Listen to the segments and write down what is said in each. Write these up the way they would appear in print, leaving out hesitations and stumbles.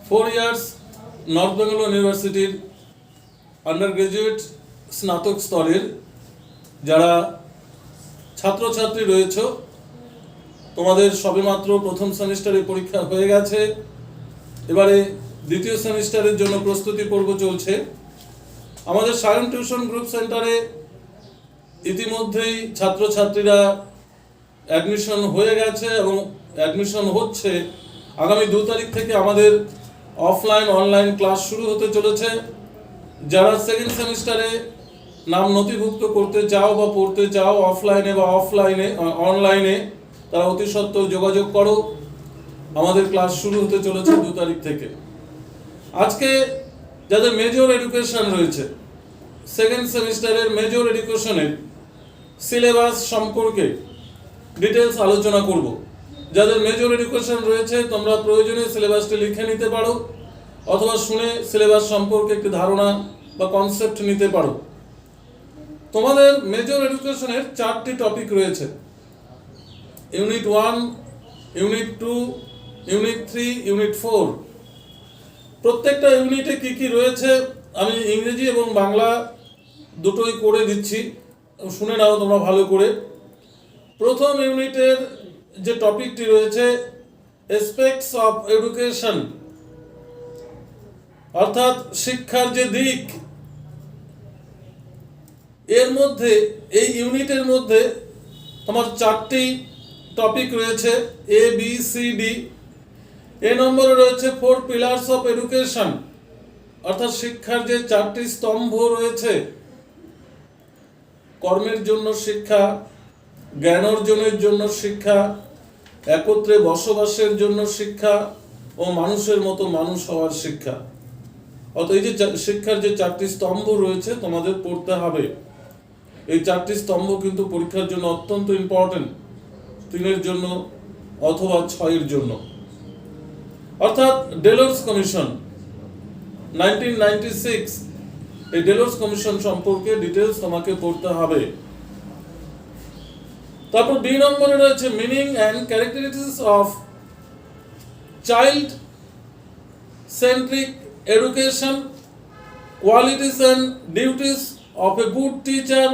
4 years north Bengal ইউনিভার্সিটির under graduate স্নাতক স্তরের যারা ছাত্রছাত্রী রয়েছে, তোমাদের সবেমাত্র প্রথম সেমিস্টারে পরীক্ষা হয়ে গেছে। এবারে দ্বিতীয় সেমিস্টারের জন্য প্রস্তুতি পর্ব চলছে। আমাদের সায়ন টিউশন গ্রুপ সেন্টারে ইতিমধ্যেই ছাত্রছাত্রীরা অ্যাডমিশন হয়ে গেছে এবং অ্যাডমিশন হচ্ছে। আগামী 2 তারিখ থেকে আমাদের অফলাইন অনলাইন ক্লাস শুরু হতে চলেছে। যারা সেকেন্ড সেমিস্টারে নাম নথিভুক্ত করতে চাও বা পড়তে চাও অফলাইনে বা অনলাইনে, তারা অতি সত্ত্বর যোগাযোগ করো। আমাদের ক্লাস শুরু হতে চলেছে 2 তারিখ থেকে। আজকে যাদের মেজর এডুকেশন রয়েছে, সেকেন্ড সেমিস্টারের মেজর এডুকেশনের সিলেবাস সম্পর্কে ডিটেলস আলোচনা করব। যাদের মেজর এডুকেশন রয়েছে তোমরা প্রয়োজনে সিলেবাসটি লিখে নিতে পারো, অথবা শুনে সিলেবাস সম্পর্কে একটি ধারণা বা কনসেপ্ট নিতে পারো। তোমাদের মেজর এডুকেশনের 4টি টপিক রয়েছে: ইউনিট 1, ইউনিট 2, ইউনিট 3, ইউনিট 4। প্রত্যেকটা ইউনিটে কি কি রয়েছে আমি ইংরেজি এবং বাংলা দুটোই করে দিচ্ছি, শুনে নাও তোমরা ভালো করে। প্রথম ইউনিটের যে টপিকটি রয়েছে অ্যাসপেক্টস অফ এডুকেশন, অর্থাৎ শিক্ষার যে দিক, এর মধ্যে এই ইউনিটের মধ্যে তোমার 4টি টপিক রয়েছে A, B, C, D। এ নম্বরে রয়েছে 4 পিলার্স অফ এডুকেশন, অর্থাৎ শিক্ষার যে 4টি স্তম্ভ রয়েছে: কর্মের জন্য শিক্ষা, জ্ঞান অর্জনের জন্য শিক্ষা, একত্রে বসবাসের জন্য শিক্ষা ও মানুষের মতো মানুষ হওয়ার শিক্ষা। অর্থাৎ এই যে শিক্ষার যে 4টি স্তম্ভ রয়েছে তোমাদের পড়তে হবে। এই 4টি স্তম্ভ কিন্তু পরীক্ষার জন্য অত্যন্ত ইম্পর্টেন্ট, 3-এর জন্য অথবা 6-এর জন্য। অর্থাৎ ডেলর্স কমিশন 1996, এই ডেলর্স কমিশন সম্পর্কে ডিটেলস তোমাকে পড়তে হবে। তারপর বি নম্বরে রয়েছে meaning and characteristics of child centric education, qualities and duties of a good teacher,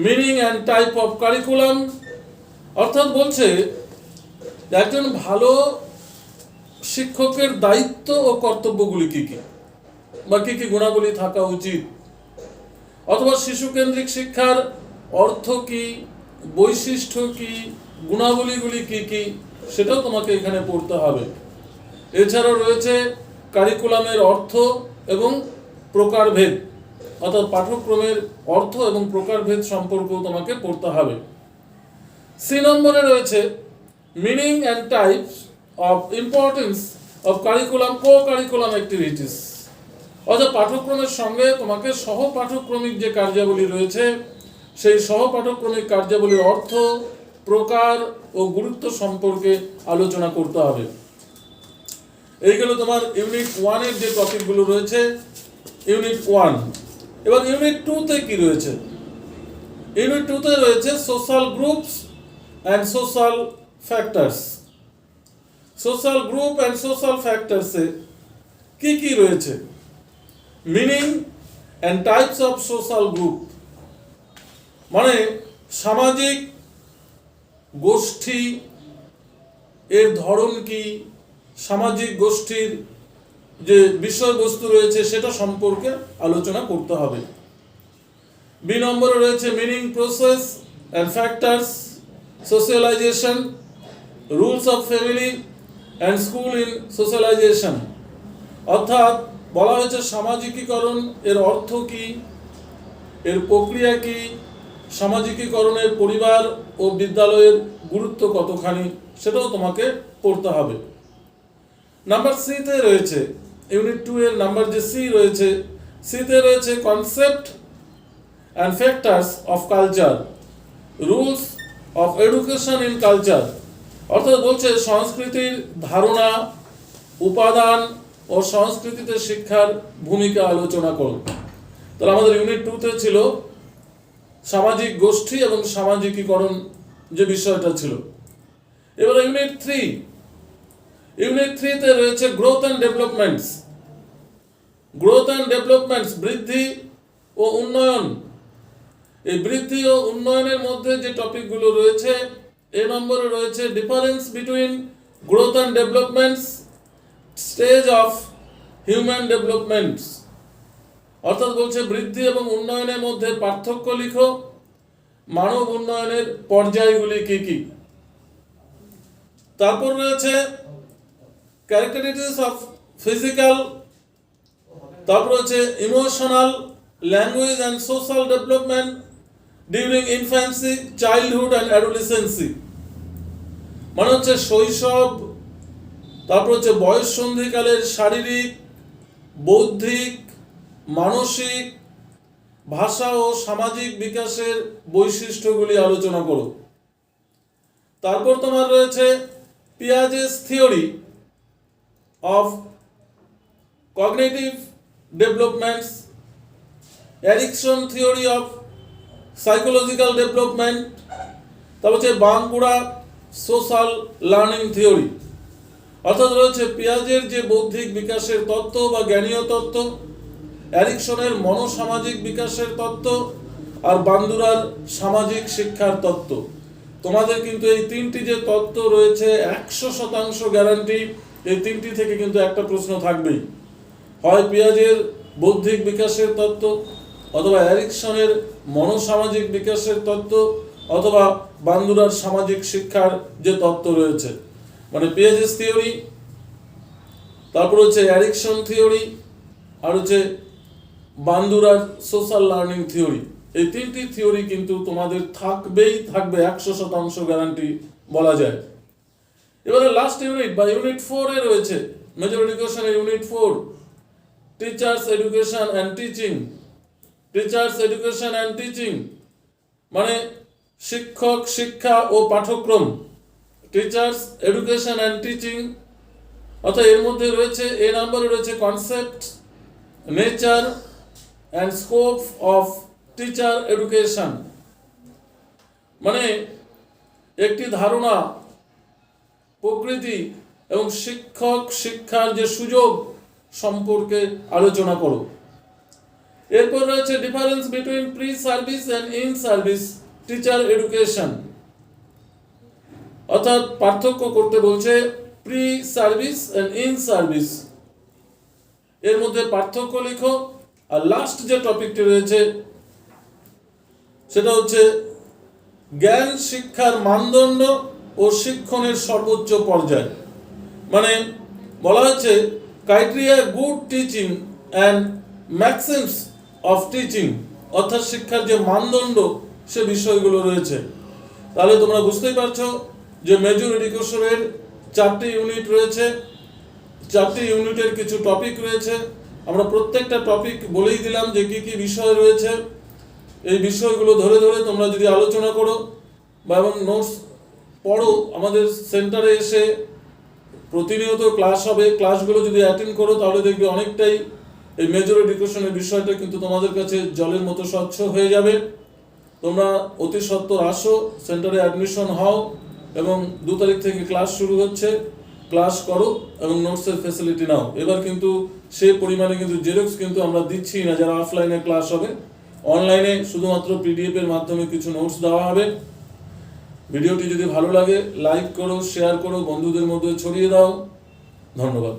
meaning and type of curriculum. অর্থাৎ বলছে একজন ভালো শিক্ষকের দায়িত্ব ও কর্তব্যগুলি কি কি, বা কি কি গুণাবলী থাকা উচিত, অথবা শিশু কেন্দ্রিক শিক্ষার অর্থ কি, বৈশিষ্ট্য কি, গুণাবলীগুলি কি কি, সেটাও তোমাকে এখানে পড়তে হবে। এছাড়াও রয়েছে কারিকুলামের অর্থ এবং প্রকারভেদ, অর্থাৎ পাঠ্যক্রমের অর্থ এবং প্রকারভেদ সম্পর্কেও তোমাকে পড়তে হবে। সি নম্বরে রয়েছে meaning and types of importance of curriculum co curriculum activities, অর্থাৎ পাঠ্যক্রমের সঙ্গে তোমাকে সহ পাঠ্যক্রমিক যে কার্যাবলী রয়েছে সেই সহ পাঠ্যক্রমিক কার্যাবলীর অর্থ, প্রকার ও গুরুত্ব সম্পর্কে আলোচনা করতে হবে। এইগুলো তোমার ইউনিট 1-এর যে টপিকগুলো রয়েছে, ইউনিট 1। এবার ইউনিট 2-তে কি রয়েছে? ইউনিট 2-তে রয়েছে social groups and social factors. Social group and social ফ্যাক্টরসে কি কি রয়েছে? Meaning and types of social group, মানে সামাজিক গোষ্ঠী এর ধরন কি, সামাজিক গোষ্ঠীর যে বিষয়বস্তু রয়েছে সেটা সম্পর্কে আলোচনা করতে হবে। বি নম্বরে রয়েছে meaning, process and factors, socialisation, rules of family and school in socialisation. অর্থাৎ বলা হয়েছে সামাজিকীকরণ এর অর্থ কি, এর প্রক্রিয়া কি, সামাজিকীকরণের পরিবার ও বিদ্যালয়ের গুরুত্ব কতখানি, সেটাও তোমাকে পড়তে হবে। নাম্বার সিতে রয়েছে, ইউনিট 2-এর নাম্বার যে সি রয়েছে, সিতে রয়েছে concept and factors of culture, rules of education in culture. অর্থাৎ বলছে সংস্কৃতির ধারণা, উপাদান ও সংস্কৃতিতে শিক্ষার ভূমিকা আলোচনা করো। তাহলে আমাদের ইউনিট 2-তে ছিল সামাজিক গোষ্ঠী এবং সামাজিকীকরণ যে বিষয়টা ছিল। এবার ইউনিট 3, ইউনিট 3 তে রয়েছে growth and developments. Growth and developments, বৃদ্ধি ও উন্নয়ন। এই বৃদ্ধি ও উন্নয়নের মধ্যে যে টপিকগুলো রয়েছে, এ নম্বরে রয়েছে difference between growth and developments, stage of human developments. অর্থাৎ বলছে বৃদ্ধি এবং উন্নয়নের মধ্যে পার্থক্য লিখো, মানব উন্নয়নের পর্যায়গুলি কি কি। তারপর রয়েছে ক্যারেক্টারিস্টিক্স অফ ফিজিক্যাল, তারপর হচ্ছে emotional, language and social development during infancy, childhood and adolescence. মানে হচ্ছে শৈশব, তারপর হচ্ছে বয়স সন্ধিকালের শারীরিক, বৌদ্ধিক, মানসিক, ভাষা ও সামাজিক বিকাশের বৈশিষ্ট্যগুলি আলোচনা করো। তারপর তোমার রয়েছে Piaget's theory of cognitive developments, Erikson theory of psychological development, তারপর হচ্ছে বাঙ্কুড়া সোশ্যাল লার্নিং থিওরি। অর্থাৎ রয়েছে পিয়াজের যে বৌদ্ধিক বিকাশের তত্ত্ব বা জ্ঞানীয় তত্ত্ব, এরিকসনের মনোসামাজিক বিকাশের তত্ত্ব, আর বান্দুরার সামাজিক শিক্ষার তত্ত্ব। তোমাদের কিন্তু এই তিনটি যে তত্ত্ব রয়েছে 100% গ্যারান্টি, এই তিনটি থেকে কিন্তু একটা প্রশ্ন থাকবেই। হয় পিয়াজের বৌদ্ধিক বিকাশের তত্ত্ব, অথবা এরিকসনের মনোসামাজিক বিকাশের তত্ত্ব, অথবা বান্দুরার সামাজিক শিক্ষার যে তত্ত্ব রয়েছে। মানে পিয়াজেস থিওরি, তারপর হচ্ছে এরিকসন থিওরি, আর হচ্ছে বান্দুরার সোশ্যাল লার্নিং থিওরি। এই তিনটি থিওরি কিন্তু তোমাদের থাকবেই থাকবে, 100% গ্যারান্টি বলা যায়। এবারে লাস্ট ইউনিট বা ইউনিট 4 এ রয়েছে মেজর এডুকেশনের unit 4, teachers education and teaching. Teachers education and teaching মানে শিক্ষক, শিক্ষা ও পাঠ্যক্রম। টিচার্স এডুকেশন অ্যান্ড টিচিং, অর্থাৎ এর মধ্যে রয়েছে এ নম্বরে রয়েছে concept, nature and scope of teacher education. মানে একটি ধারণা, প্রকৃতি এবং শিক্ষক শিক্ষার যে সুযোগ সম্পর্কে আলোচনা করো। এরপর রয়েছে difference between pre service and in service teacher education. অর্থাৎ পার্থক্য করতে বলছে pre service and in service, এর মধ্যে পার্থক্য লিখো। আর লাস্ট যে টপিকটি রয়েছে সেটা হচ্ছে জ্ঞান শিক্ষার মানদণ্ড ও শিক্ষণের সর্বোচ্চ পর্যায়। মানে বলা হচ্ছে criteria good teaching and maxims of teaching, অর্থাৎ শিক্ষার যে মানদণ্ড সে বিষয়গুলো রয়েছে। তাহলে তোমরা বুঝতেই পারছো যে মেজর এডুকেশনের 4টি ইউনিট রয়েছে, 4টি ইউনিটের কিছু টপিক রয়েছে। আমরা প্রত্যেকটা টপিক বলেই দিলাম যে কি কি বিষয় রয়েছে। এই বিষয়গুলো ধরে ধরে তোমরা যদি আলোচনা করো বা এবং নোটস পড়ো, আমাদের সেন্টারে এসে প্রতিনিয়ত ক্লাস হবে, ক্লাসগুলো যদি অ্যাটেন্ড করো তাহলে দেখবে অনেকটাই এই মেজর এডুকেশনের বিষয়টা কিন্তু তোমাদের কাছে জলের মতো স্বচ্ছ হয়ে যাবে। তোমরা অতি সত্বর আসো, সেন্টারে অ্যাডমিশন হও এবং 2 তারিখ থেকে ক্লাস শুরু হচ্ছে, ক্লাস করো এবং নোটসের ফ্যাসিলিটি নাও। এবার কিন্তু সেই পরিমাণে কিন্তু জেরক্স কিন্তু আমরা দিচ্ছি না যারা অফলাইনে ক্লাস হবে, অনলাইনে শুধুমাত্র পিডিএফ এর মাধ্যমে কিছু নোটস দেওয়া হবে। ভিডিওটি যদি ভালো লাগে লাইক করো, শেয়ার করো, বন্ধুদের মধ্যে ছড়িয়ে দাও। ধন্যবাদ।